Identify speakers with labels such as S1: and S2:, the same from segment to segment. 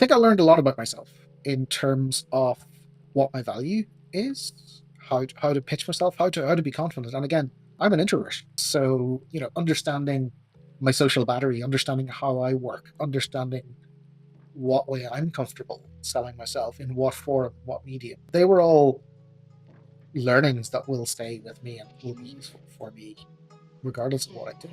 S1: think I learned a lot about myself in terms of what my value is, how to pitch myself, how to be confident. And again, I'm an introvert, so understanding my social battery, understanding how I work, understanding what way I'm comfortable selling myself in what form, what medium. They were all learnings that will stay with me and will be useful for me regardless of what I do.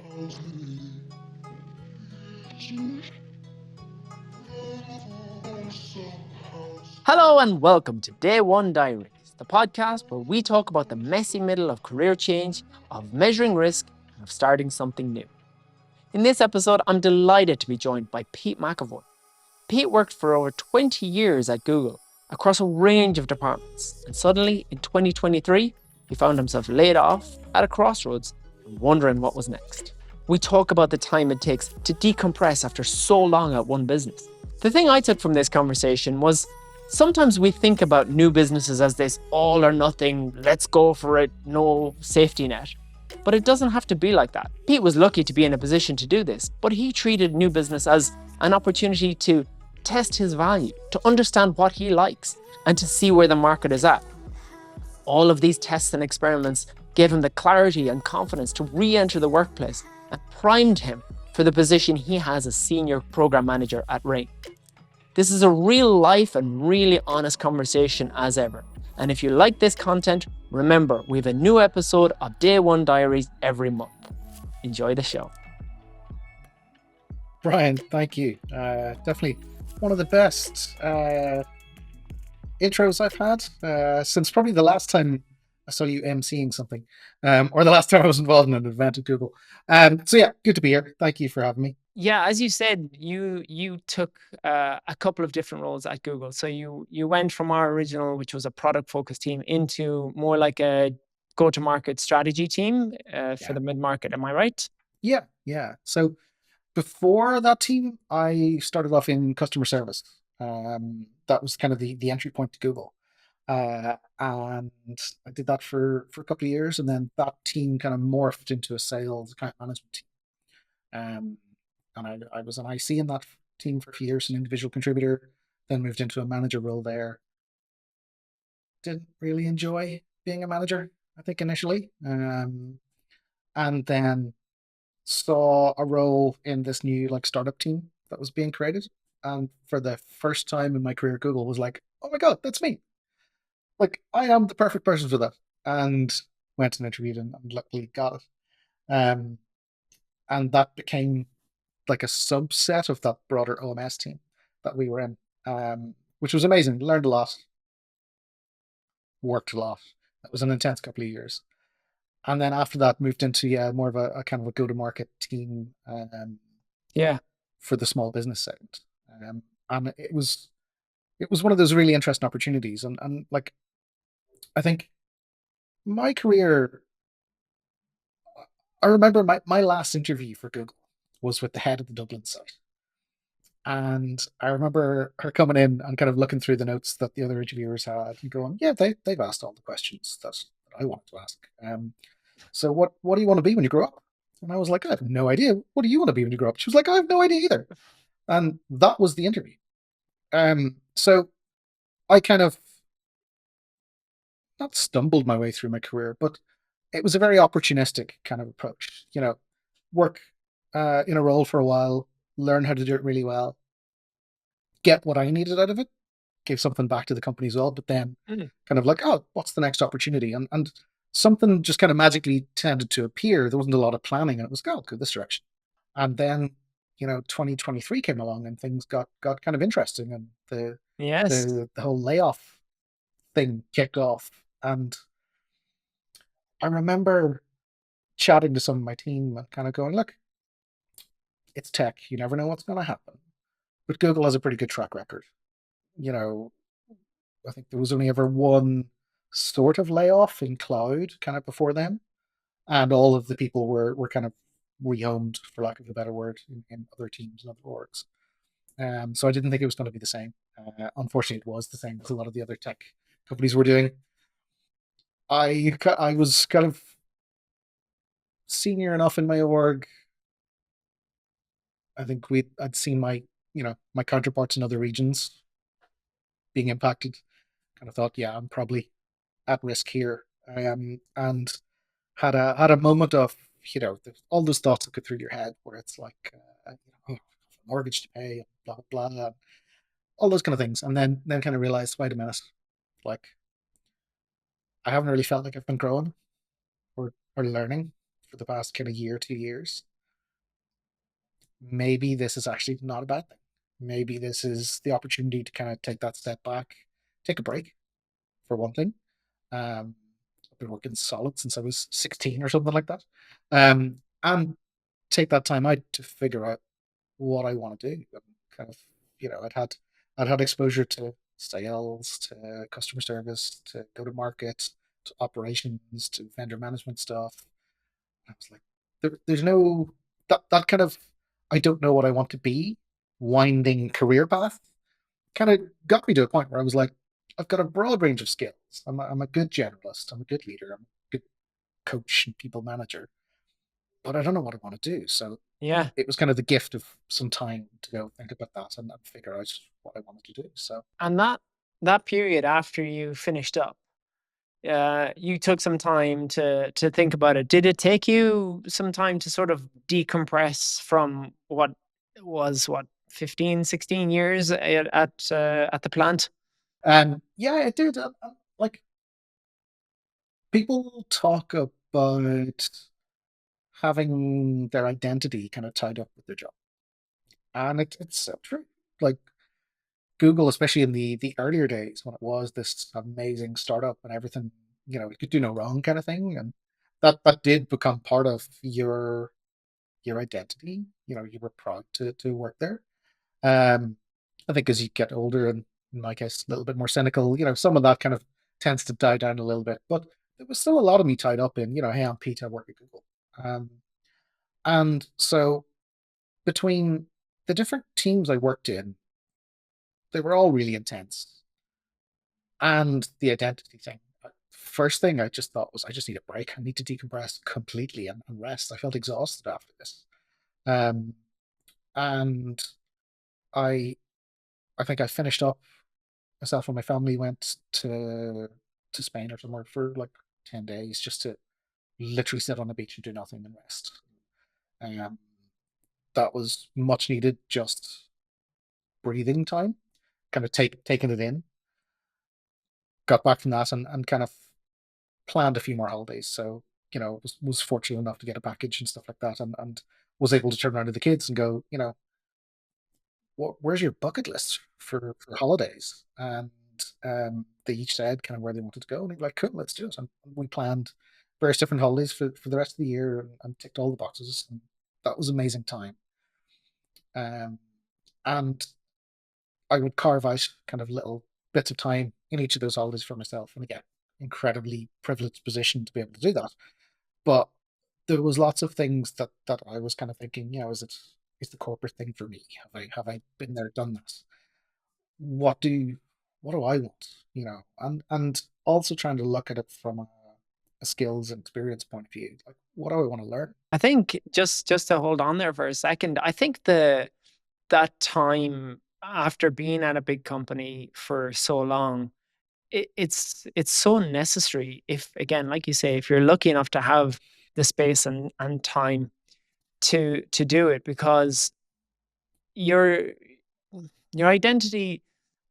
S2: Hello and welcome to Day One Diaries, the podcast where we talk about the messy middle of career change, of measuring risk, and of starting something new. In this episode, I'm delighted to be joined by Pete McAvoy. Pete worked for over 20 years at Google across a range of departments, and suddenly in 2023, he found himself laid off at a crossroads and wondering what was next. We talk about the time it takes to decompress after so long at one business. The thing I took from this conversation was sometimes we think about new businesses as this all or nothing, let's go for it, no safety net. But it doesn't have to be like that. Pete was lucky to be in a position to do this, but he treated new business as an opportunity to test his value, to understand what he likes, and to see where the market is at. All of these tests and experiments gave him the clarity and confidence to re-enter the workplace and primed him for the position he has as senior program manager at Ring. This is a real life and really honest conversation as ever. And if you like this content, remember, we have a new episode of Day One Diaries every month. Enjoy the show.
S1: Brian, thank you. Definitely one of the best intros I've had since probably the last time I saw you emceeing something, or the last time I was involved in an event at Google. So yeah, good to be here. Thank you for having me.
S2: Yeah, as you said, you took a couple of different roles at Google. So you went from our original, which was a product focused team, into more like a go to market strategy team for
S1: Yeah,
S2: the mid market. Am I right?
S1: yeah. So before that team, I started off in customer service. That was kind of the entry point to Google. And I did that for a couple of years, and then that team kind of morphed into a sales account management team. And I was an IC in that team for a few years, an individual contributor, then moved into a manager role there. Didn't really enjoy being a manager, I think, initially. And then saw a role in this new like startup team that was being created. And for the first time in my career, Google was like, oh my God, that's me. Like, I am the perfect person for that. And went and interviewed and luckily got it. Um, and that became like a subset of that broader OMS team that we were in, which was amazing. Learned a lot, worked a lot. That was an intense couple of years. And then after that, moved into more of a kind of a go-to-market team
S2: Yeah.
S1: for the small business segment. And it was one of those really interesting opportunities. And like, I think my career, I remember my last interview for Google was with the head of the Dublin site. And I remember her coming in and kind of looking through the notes that the other interviewers had and going, yeah, they've asked all the questions that I wanted to ask. So what do you want to be when you grow up? And I was like, I have no idea. What do you want to be when you grow up? She was like, I have no idea either. And that was the interview. So I kind of not stumbled my way through my career, but it was a very opportunistic kind of approach. Work in a role for a while, learn how to do it really well, get what I needed out of it, give something back to the company as well, but then kind of like, oh, what's the next opportunity? And something just kind of magically tended to appear. There wasn't a lot of planning, and it was, go this direction. And then 2023 came along, and things got kind of interesting, and the
S2: Yes.
S1: the whole layoff thing kicked off. And I remember chatting to some of my team and kind of going, look, it's tech. You never know what's going to happen. But Google has a pretty good track record. You know, I think there was only ever one sort of layoff in cloud kind of before then. And all of the people were kind of rehomed, for lack of a better word, in other teams and other orgs. So I didn't think it was going to be the same. Unfortunately, it was the same as a lot of the other tech companies were doing. I was kind of senior enough in my org. I think I'd seen my my counterparts in other regions being impacted, kind of thought, yeah, I'm probably at risk here. And had a moment of, all those thoughts that go through your head where it's like, oh, mortgage to pay, blah blah blah, all those kind of things, and then kind of realized, wait a minute, like I haven't really felt like I've been growing or learning for the past kind of year, 2 years. Maybe this is actually not a bad thing. Maybe this is the opportunity to kind of take that step back, take a break, for one thing. I've been working solid since I was 16 or something like that. And take that time out to figure out what I want to do. And kind of, I'd had exposure to sales, to customer service, to go to market, to operations, to vendor management stuff. I was like, there's no that kind of, I don't know what I want to be, winding career path kind of got me to a point where I was like, I've got a broad range of skills. I'm a good generalist. I'm a good leader. I'm a good coach and people manager, but I don't know what I want to do. So
S2: Yeah.
S1: it was kind of the gift of some time to go think about that and figure out what I wanted to do. So
S2: And that period after you finished up, you took some time to think about it. Did it take you some time to sort of decompress from what was, 15, 16 years at the plant?
S1: yeah, it did. Like, people talk about having their identity kind of tied up with their job, and it's so true. Like, Google, especially in the earlier days when it was this amazing startup and everything, you could do no wrong kind of thing, and that did become part of your identity. You were proud to work there. Um, I think as you get older, and in my case, a little bit more cynical, some of that kind of tends to die down a little bit. But there was still a lot of me tied up in, hey, I'm Pete, I work at Google. Um, and so between the different teams I worked in, they were all really intense. And the identity thing. First thing I just thought was, I just need a break. I need to decompress completely and rest. I felt exhausted after this. Um, and I I think I finished up, myself and my family went to Spain or somewhere for like 10 days just to literally sit on the beach and do nothing and rest. Um, that was much needed, just breathing time, kind of taking it in. Got back from that and kind of planned a few more holidays. So, was fortunate enough to get a package and stuff like that, and was able to turn around to the kids and go, where's your bucket list for holidays? And they each said kind of where they wanted to go, and they were like, cool, let's do it. And we planned various different holidays for the rest of the year, and ticked all the boxes. And that was amazing time. Um, and I would carve out kind of little bits of time in each of those holidays for myself. And again, incredibly privileged position to be able to do that. But there was lots of things that I was kind of thinking, is the corporate thing for me? Have I been there, done that? What do what do I want? And also trying to look at it from a skills and experience point of view. Like, what do I want to learn?
S2: I think just to hold on there for a second, I think that time after being at a big company for so long, it's so necessary. If again, like you say, if you're lucky enough to have the space and time to do it, because your your identity,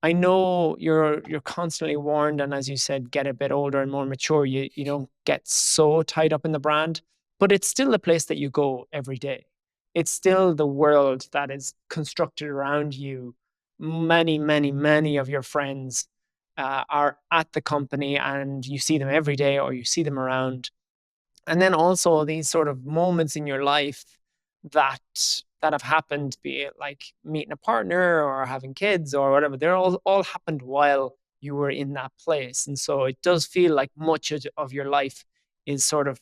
S2: I know you're constantly warned, and as you said, get a bit older and more mature, you don't get so tied up in the brand, but it's still the place that you go every day. It's still the world that is constructed around you. Many, many, many of your friends are at the company, and you see them every day, or you see them around. And then also these sort of moments in your life that that have happened, be it like meeting a partner or having kids or whatever, they're all happened while you were in that place. And so it does feel like much of your life is sort of,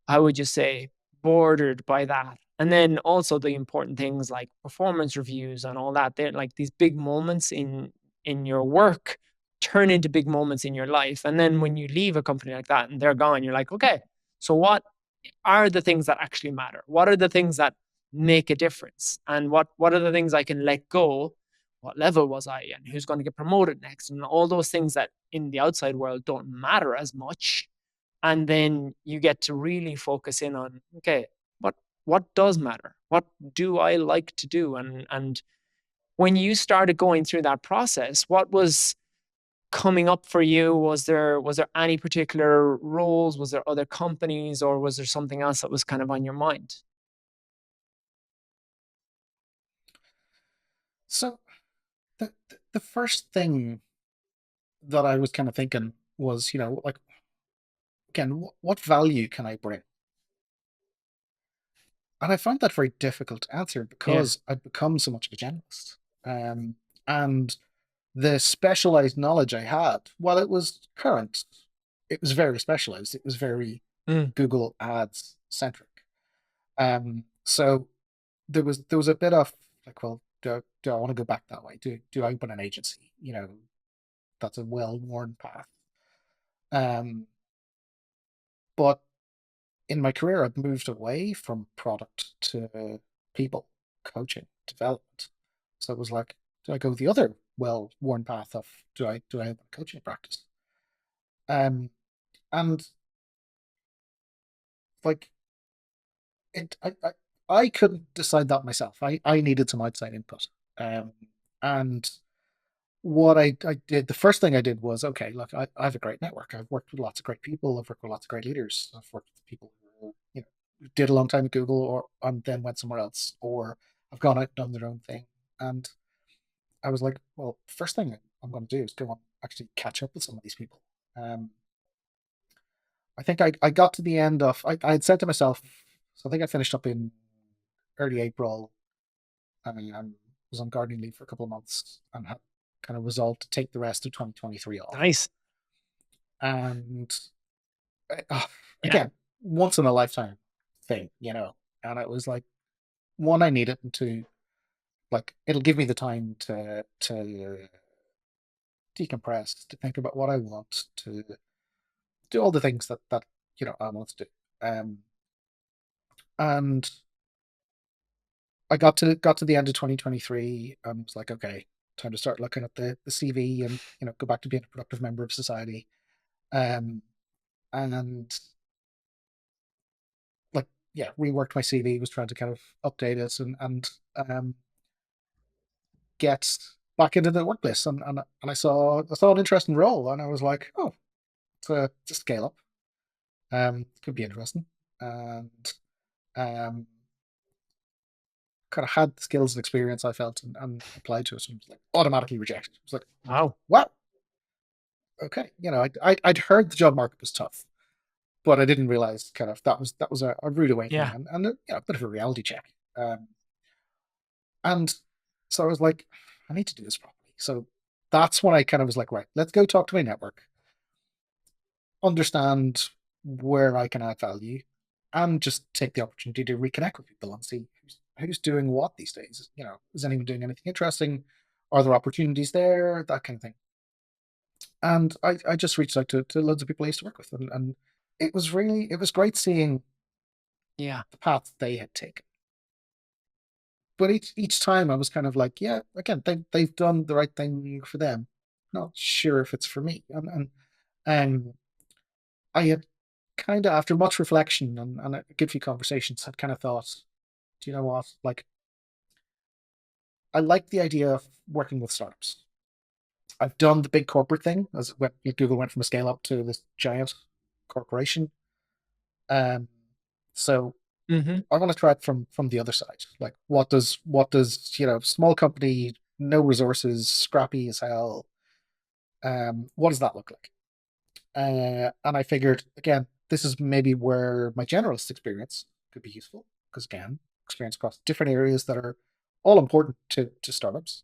S2: how would you say, bordered by that. And then also the important things like performance reviews and all that. They're like these big moments in your work turn into big moments in your life. And then when you leave a company like that and they're gone, you're like, okay, so what are the things that actually matter? What are the things that make a difference, and what are the things I can let go, what level was I, and who's going to get promoted next, and all those things that in the outside world don't matter as much. And then you get to really focus in on, okay, what does matter, what do I like to do. And when you started going through that process, what was coming up for you? Was there any particular roles? Was there other companies, or was there something else that was kind of on your mind?
S1: So the first thing that I was kind of thinking was, like, again, what value can I bring? And I found that very difficult to answer
S2: Yeah.
S1: because I'd become so much of a generalist. Um, and the specialized knowledge I had, while it was current, it was very specialized. It was very
S2: Mm.
S1: Google Ads centric. So there was a bit of like, well, do I want to go back that way? Do I open an agency? That's a well-worn path. Um, but in my career, I've moved away from product to people, coaching, development. So it was like, do I go the other well-worn path of do I have a coaching practice? Um, and like I couldn't decide that myself. I needed some outside input. Um, and what I did, the first thing I did was, okay, look, I have a great network. I've worked with lots of great people. I've worked with lots of great leaders. I've worked with people who, did a long time at Google or and then went somewhere else, or have gone out and done their own thing. And I was like, well, first thing I'm going to do is go and actually catch up with some of these people. Um, I think I got to the end of, I had said to myself, so I think I finished up in early April. I mean, I was on gardening leave for a couple of months and had kind of resolved to take the rest of 2023 off.
S2: Nice.
S1: And uh,
S2: Yeah.
S1: again, once in a lifetime thing. And it was like, one, I need it, and two, like, it'll give me the time to decompress, to think about what I want, to do all the things that I want to do. And I got to the end of 2023 and was like, okay, time to start looking at the CV and go back to being a productive member of society. Um, and like, yeah, reworked my CV, was trying to kind of update it and get back into the workplace. And I saw an interesting role, and I was like, oh, it's a scale up. It could be interesting. And um, kind of had the skills and experience I felt and applied to it, and was like automatically rejected. It was like,
S2: Wow.
S1: wow, okay, I'd heard the job market was tough, but I didn't realize kind of that was a rude awakening
S2: Yeah.
S1: and a bit of a reality check. And so I was like, I need to do this properly. So that's when I kind of was like, right, let's go talk to my network, understand where I can add value, and just take the opportunity to reconnect with people and see who's doing what these days. Is anyone doing anything interesting? Are there opportunities there? That kind of thing. And I just reached out to loads of people I used to work with, and it was great seeing
S2: Yeah.
S1: the path they had taken. But each time I was kind of like, yeah, again, they've done the right thing for them. Not sure if it's for me. And I had kind of, after much reflection and a good few conversations, had kind of thought, do you know what? Like, I like the idea of working with startups. I've done the big corporate thing, as when Google went from a scale up to this giant corporation. Um, so
S2: Mm-hmm.
S1: I want to try it from the other side. Like, what does small company, no resources, scrappy as hell. What does that look like? And I figured, again, this is maybe where my generalist experience could be useful, because again, experience across different areas that are all important to startups.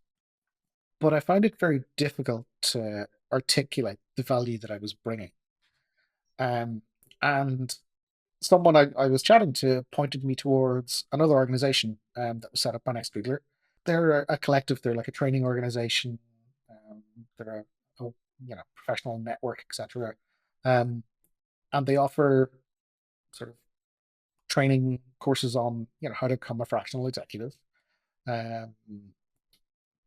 S1: But I find it very difficult to articulate the value that I was bringing. Um, and someone I was chatting to pointed me towards another organization that was set up by an ex-Googler. They're a collective. They're like a training organization. They're a professional network, etc. Um, and they offer sort of training courses on how to become a fractional executive, um,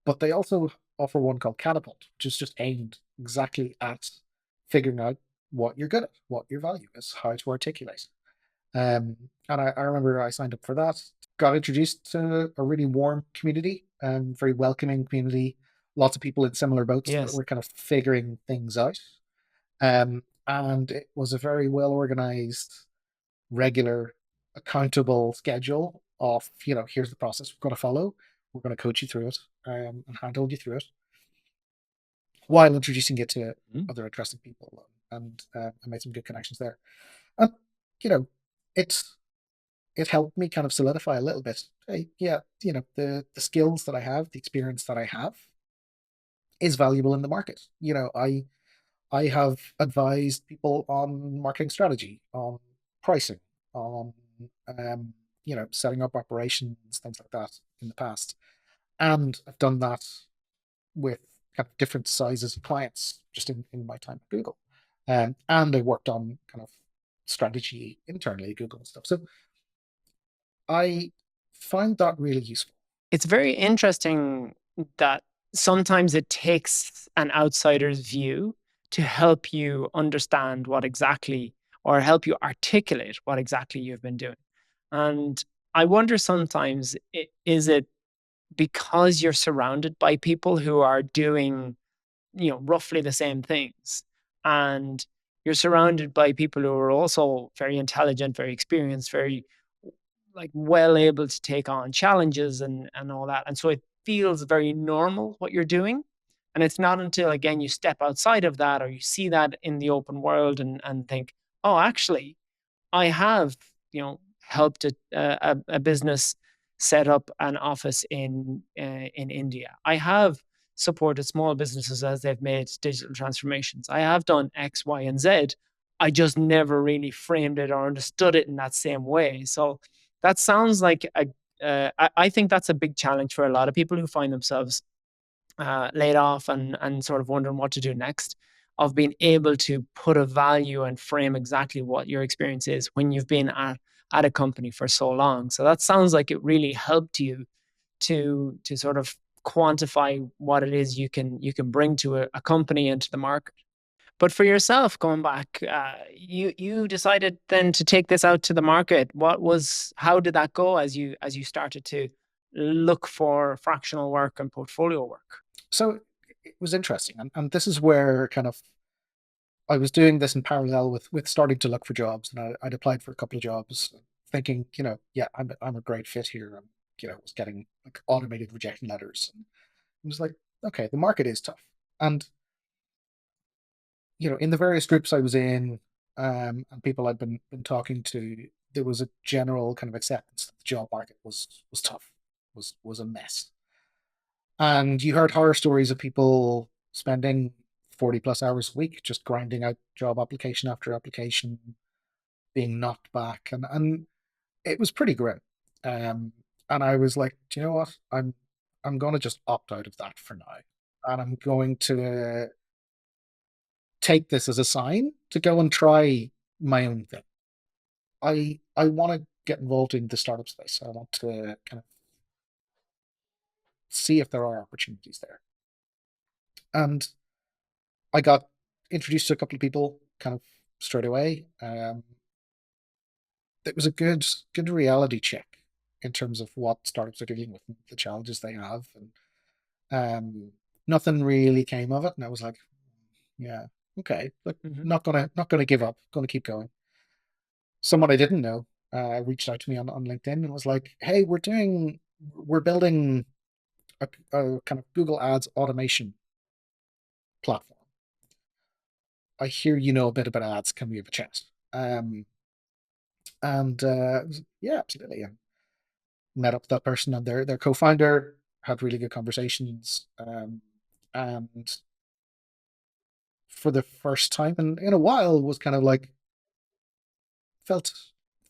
S1: but they also offer one called Catapult, which is just aimed exactly at figuring out what you're good at, what your value is, how to articulate. And I remember I signed up for that, got introduced to a really warm community, very welcoming community, lots of people in similar boats that
S2: Yes.
S1: were kind of figuring things out. And it was a very well organized, regular, accountable schedule of, here's the process we're going to follow. We're going to coach you through it, and handle you through it while introducing you to
S2: Mhm.
S1: other interesting people. And I made some good connections there. And, you know, it's it helped me kind of solidify a little bit. Hey, yeah, the skills that I have, the experience that I have is valuable in the market. I have advised people on marketing strategy, on pricing, on setting up operations, things like that in the past. And I've done that with kind of different sizes of clients just in my time at Google. And I worked on kind of strategy internally at Google and stuff. So I find that really useful.
S2: It's very interesting that sometimes it takes an outsider's view to help you understand what exactly, or help you articulate what exactly you've been doing. And I wonder sometimes, is it because you're surrounded by people who are doing, roughly the same things, and you're surrounded by people who are also very intelligent, very experienced, very like well able to take on challenges and all that. And so it feels very normal what you're doing. And it's not until again you step outside of that, or you see that in the open world, and think, oh, actually, I have, helped a business set up an office in India. I have supported small businesses as they've made digital transformations. I have done X, Y, and Z. I just never really framed it or understood it in that same way. So that sounds like I think that's a big challenge for a lot of people who find themselves laid off and sort of wondering what to do next, of being able to put a value and frame exactly what your experience is when you've been at a company for so long. So that sounds like it really helped you to sort of quantify what it is you can bring to a company and to the market. But for yourself, going back, you decided then to take this out to the market. How did that go as you started to look for fractional work and portfolio work?
S1: So it was interesting. And this is where kind of I was doing this in parallel with starting to look for jobs. And I'd applied for a couple of jobs thinking, yeah, I'm a great fit here. And, was getting like automated rejection letters. And it was like, okay, the market is tough. And, in the various groups I was in, and people I'd been talking to, there was a general kind of acceptance that the job market was tough, was a mess. And you heard horror stories of people spending 40 plus hours a week just grinding out job application after application, being knocked back. And it was pretty grim. Um, and I was like, do you know what? I'm going to just opt out of that for now. And I'm going to take this as a sign to go and try my own thing. I want to get involved in the startup space. I want to kind of see if there are opportunities there. And I got introduced to a couple of people kind of straight away. It was a good reality check in terms of what startups are dealing with and the challenges they have, and nothing really came of it. And I was like, yeah, okay, but
S2: Mhm.
S1: not gonna give up. Going to keep going. Someone I didn't know reached out to me on LinkedIn and was like, hey, we're building a kind of Google Ads automation platform. I hear you know a bit about ads. Can we have a chat? And yeah, absolutely. And met up with that person and their co-founder, had really good conversations, and for the first time in a while was kind of like felt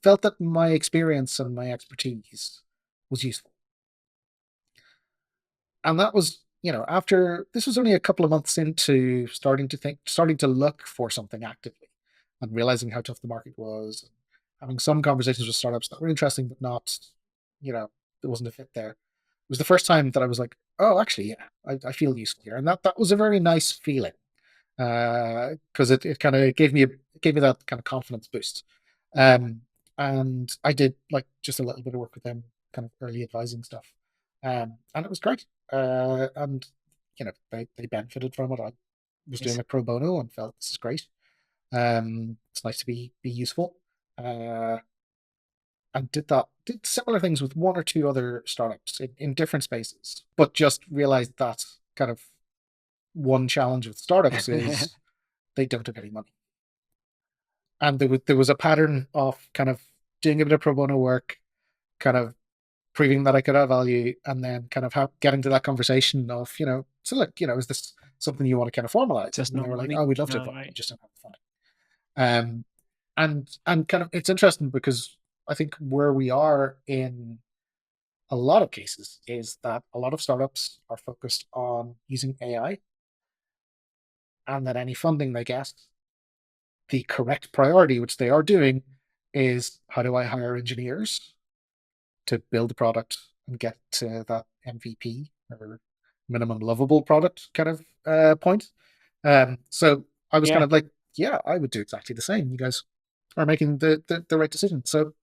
S1: felt that my experience and my expertise was useful. And that was, after this was only a couple of months into starting to look for something actively and realizing how tough the market was, having some conversations with startups that were interesting, but not, there wasn't a fit there. It was the first time that I was like, oh, actually, yeah, I feel useful here, and that was a very nice feeling because it kind of gave me that kind of confidence boost. Um, and I did like just a little bit of work with them, kind of early advising stuff, and it was great. And they benefited from it. I was doing
S2: Yes.
S1: it pro bono and felt this is great. It's nice to be useful. Uh, and did similar things with one or two other startups in different spaces, but just realized that kind of one challenge with startups is they don't have any money. And there was a pattern of kind of doing a bit of pro bono work, kind of proving that I could add value, and then kind of getting to that conversation of, so look, is this something you want to kind of formalize?
S2: Just
S1: And
S2: no
S1: they were like,
S2: money.
S1: oh, we'd love to
S2: No,
S1: apply, we
S2: right.
S1: just don't have the funding. And kind of it's interesting because I think where we are in a lot of cases is that a lot of startups are focused on using AI, and that any funding they get, the correct priority, which they are doing, is how do I hire engineers to build the product and get to that MVP or minimum lovable product kind of point. So I was kind
S2: Yeah.
S1: of like, yeah, I would do exactly the same. You guys are making the right decision. So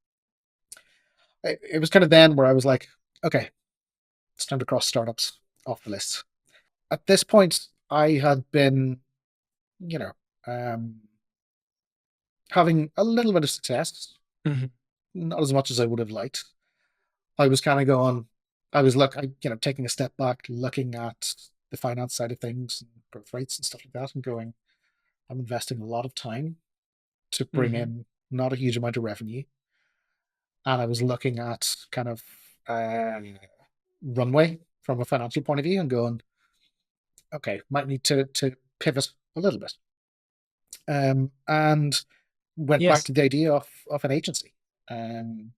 S1: it was kind of then where I was like, okay, it's time to cross startups off the list. At this point, I had been, you know, um, having a little bit of success,
S2: Mhm.
S1: not as much as I would have liked. I was kind of going, I was taking a step back, looking at the finance side of things and growth rates and stuff like that, and going, I'm investing a lot of time to bring
S2: Mhm.
S1: in not a huge amount of revenue. And I was looking at kind of uh, runway from a financial point of view and going, okay, might need to pivot a little bit. And went back
S2: Yes.
S1: to the idea of an agency. Um,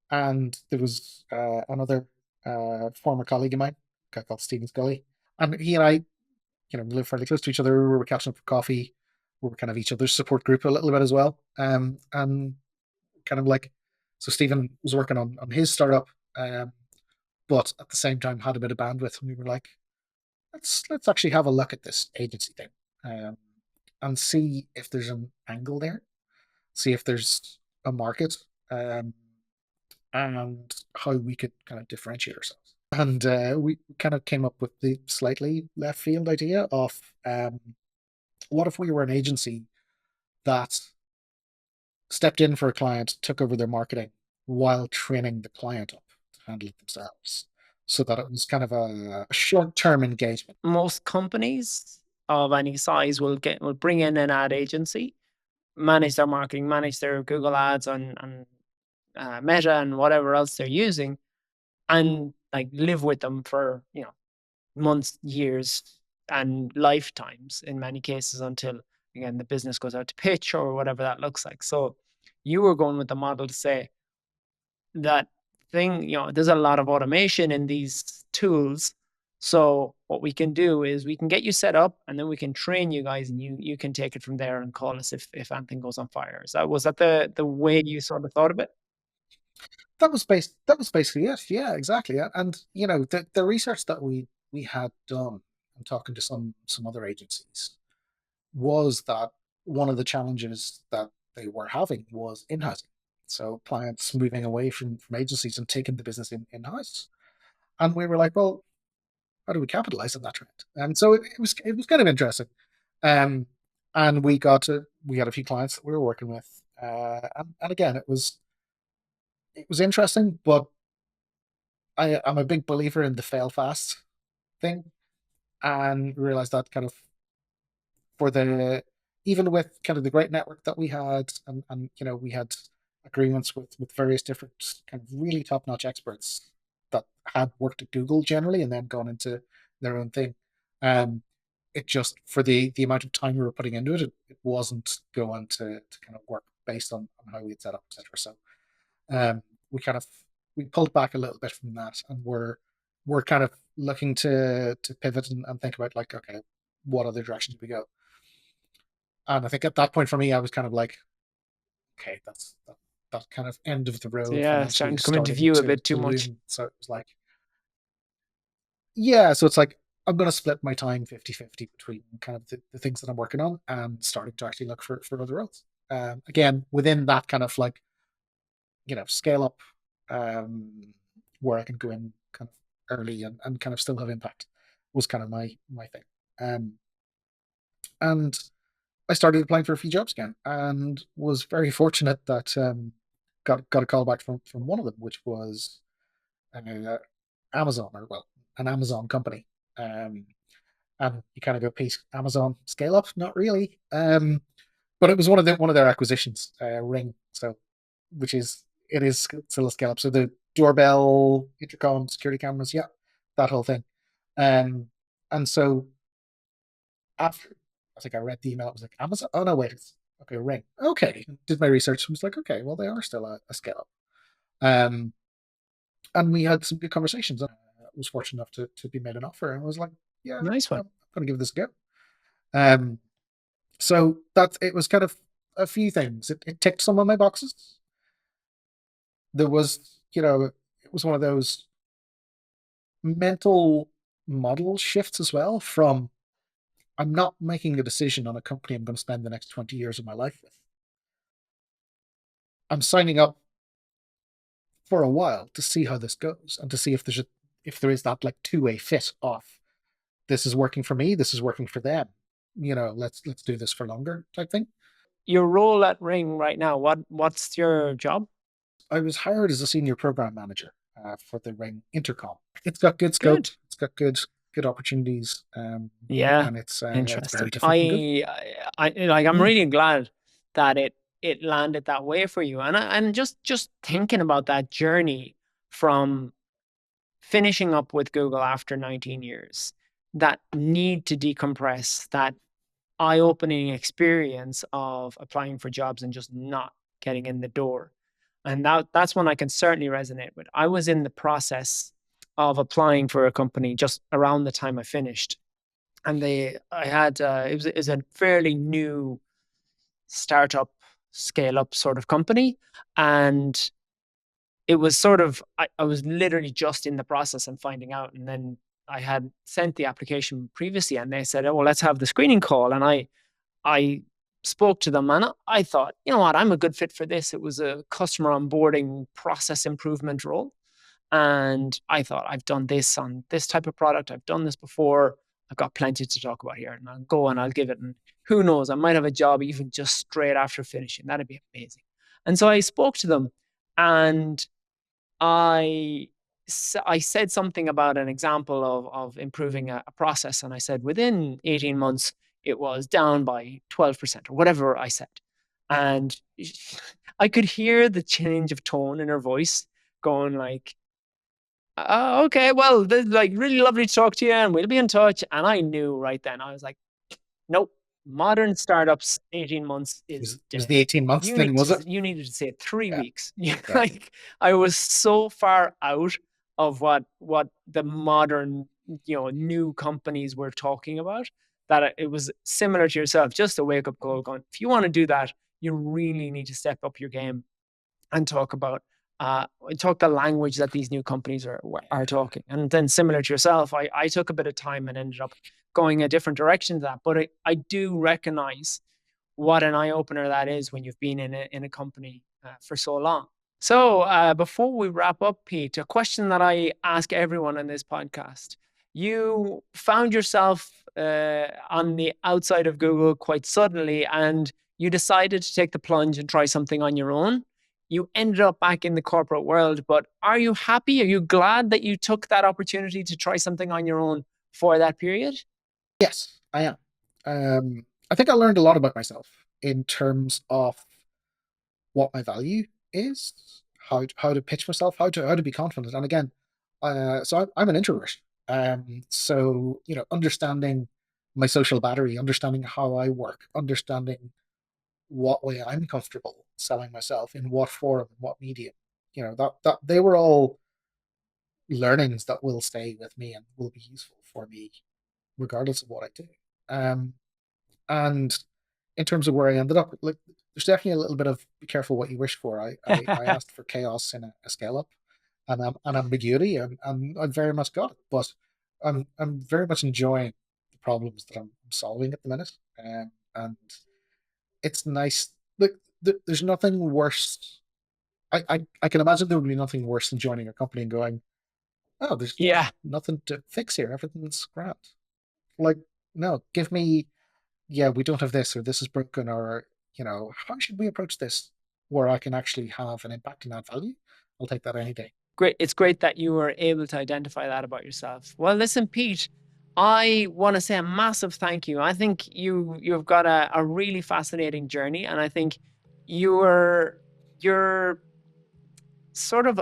S1: and there was another former colleague of mine, a guy called Stephen Scully, and he and I, we live fairly close to each other. We were catching up for coffee. We were kind of each other's support group a little bit as well. And kind of like, so Stephen was working on his startup, um, but at the same time had a bit of bandwidth, and we were like, let's actually have a look at this agency thing, um, and see if there's an angle there, see if there's a market, um, and how we could kind of differentiate ourselves. And we kind of came up with the slightly left field idea of what if we were an agency that stepped in for a client, took over their marketing while training the client up to handle it themselves, so that it was kind of a short-term engagement.
S2: Most companies of any size will bring in an ad agency, manage their marketing, manage their Google ads and Meta and whatever else they're using, and like live with them for months, years, and lifetimes in many cases until again the business goes out to pitch or whatever that looks like. So you were going with the model to say that thing, there's a lot of automation in these tools. So what we can do is we can get you set up and then we can train you guys and you can take it from there and call us if anything goes on fire. Was that the way you sort of thought of it?
S1: That was basically it. Yeah, exactly. And the research that we had done and talking to some other agencies was that one of the challenges that they were having was in-housing. So clients moving away from agencies and taking the business in-house. And we were like, well, how do we capitalize on that trend? And so it was kind of interesting. Um, and we had a few clients that we were working with. And again, it was interesting, but I'm a big believer in the fail fast thing, and realized that kind of for the even with kind of the great network that we had, and we had agreements with various different kind of really top notch experts that had worked at Google generally and then gone into their own thing. Um, it just for the amount of time we were putting into it, it wasn't going to kind of work based on how we had set up, etc. So um, we kind of we pulled back a little bit from that, and we're kind of looking to pivot and think about like, okay, what other direction do we go? And I think at that point for me, I was kind of like, okay, that kind of end of the
S2: So
S1: road
S2: yeah,
S1: financially
S2: starting to
S1: was
S2: come into
S1: starting
S2: view a
S1: to
S2: bit too much.
S1: loom. So it was like, yeah, so it's like I'm going to split my time 50-50 between kind of the things that I'm working on and starting to actually look for other roles. Again, within that kind of like, scale up, um, where I can go in kind of early and kind of still have impact was kind of my thing. Um, and I started applying for a few jobs again, and was very fortunate that got a call back from one of them, which was uh, Amazon, or well, an Amazon company. Um, and you kind of go, "Peace, Amazon scale up?" Not really. But it was one of their acquisitions, Ring. So, which is it is still a scale up. So the doorbell, intercom, security cameras, yeah, that whole thing. Um, and so after, I think I read the email, it was like Amazon. Oh no, wait, it's okay. Ring. Okay, did my research. Was like, okay, well they are still a scale up. Um, and we had some good conversations. I was fortunate enough to be made an offer, and I was like, yeah,
S2: Nice one.
S1: I'm going to give this a go. Um, so that it was kind of a few things. It ticked some of my boxes. There was, it was one of those mental model shifts as well. From I'm not making a decision on a company I'm going to spend the next 20 years of my life with. I'm signing up for a while to see how this goes and to see if there is that like two-way fit of this is working for me, this is working for them. Let's do this for longer type thing.
S2: Your role at Ring right now, what's your job?
S1: I was hired as a senior program manager for the Ring Intercom. It's got good scope.
S2: Good.
S1: It's got good opportunities,
S2: Yeah,
S1: and it's very
S2: interesting.
S1: different and good.
S2: Like I'm
S1: Mm.
S2: really glad that it landed that way for you. And just thinking about that journey from finishing up with Google after 19 years, that need to decompress, that eye-opening experience of applying for jobs and just not getting in the door. And that's one I can certainly resonate with. I was in the process of applying for a company just around the time I finished. And I had, it was a fairly new startup, scale up sort of company. And it was sort of, I was literally just in the process and finding out. And then I had sent the application previously and they said, oh, well, let's have the screening call. And I spoke to them and I thought, you know what, I'm a good fit for this. It was a customer onboarding process improvement role. And I thought, I've done this on this type of product. I've done this before. I've got plenty to talk about here. And I'll go and I'll give it. And who knows, I might have a job even just straight after finishing. That'd be amazing. And so I spoke to them and I I said something about an example of improving a process, and I said within 18 months it was down by 12% or whatever I said, and I could hear the change of tone in her voice, going like, okay, well, this is like really lovely to talk to you, and we'll be in touch." And I knew right then, I was like, nope. Modern startups, 18 months is
S1: It was
S2: dead.
S1: the 18 months thing, was it?
S2: You needed to say three
S1: Yeah,
S2: weeks.
S1: yeah.
S2: Like I was so far out of what the modern, new companies were talking about, that it was similar to yourself, just a wake up call going, if you want to do that, you really need to step up your game and talk about uh, talk the language that these new companies are talking. And then similar to yourself, I took a bit of time and ended up going a different direction to that. But I do recognize what an eye opener that is when you've been in a company for so long. So before we wrap up, Pete, a question that I ask everyone on this podcast: you found yourself on the outside of Google quite suddenly, and you decided to take the plunge and try something on your own. You ended up back in the corporate world, but are you happy? Are you glad that you took that opportunity to try something on your own for that period?
S1: Yes, I am. I think I learned a lot about myself in terms of what my value is, how to pitch myself, how to be confident. And again, so I'm an introvert. So understanding my social battery, understanding how I work, understanding what way I'm comfortable selling myself in what forum, in what medium. That they were all learnings that will stay with me and will be useful for me regardless of what I do. Um, and in terms of where I ended up, like there's definitely a little bit of be careful what you wish for. I asked for chaos in a scale up and ambiguity, and I very much got it. But I'm very much enjoying the problems that I'm solving at the minute, and it's nice. Like there's nothing worse. I can imagine there would be nothing worse than joining a company and going, oh, there's
S2: Yeah.
S1: nothing to fix here. Everything's grand. Like, no, give me, yeah, we don't have this, or this is broken, or, how should we approach this where I can actually have an impact and add value? I'll take that any day.
S2: Great. It's great that you were able to identify that about yourself. Well, listen, Pete, I want to say a massive thank you. I think you've got a really fascinating journey, and I think you're sort of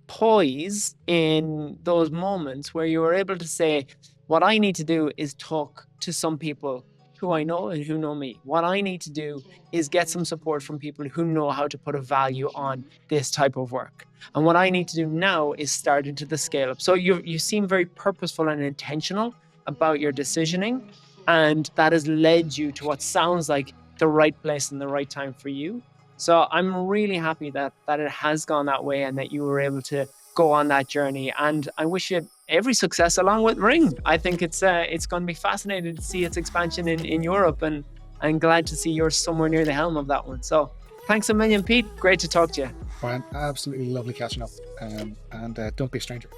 S2: poise in those moments where you are able to say, what I need to do is talk to some people who I know and who know me. What I need to do is get some support from people who know how to put a value on this type of work. And what I need to do now is start into the scale up. So you seem very purposeful and intentional about your decisioning. And that has led you to what sounds like the right place and the right time for you. So I'm really happy that it has gone that way and that you were able to go on that journey. And I wish you every success along with Ring. I think it's going to be fascinating to see its expansion in Europe, and I'm glad to see you're somewhere near the helm of that one. So thanks a million, Pete. Great to talk to you.
S1: Brian, absolutely lovely catching up. And don't be a stranger.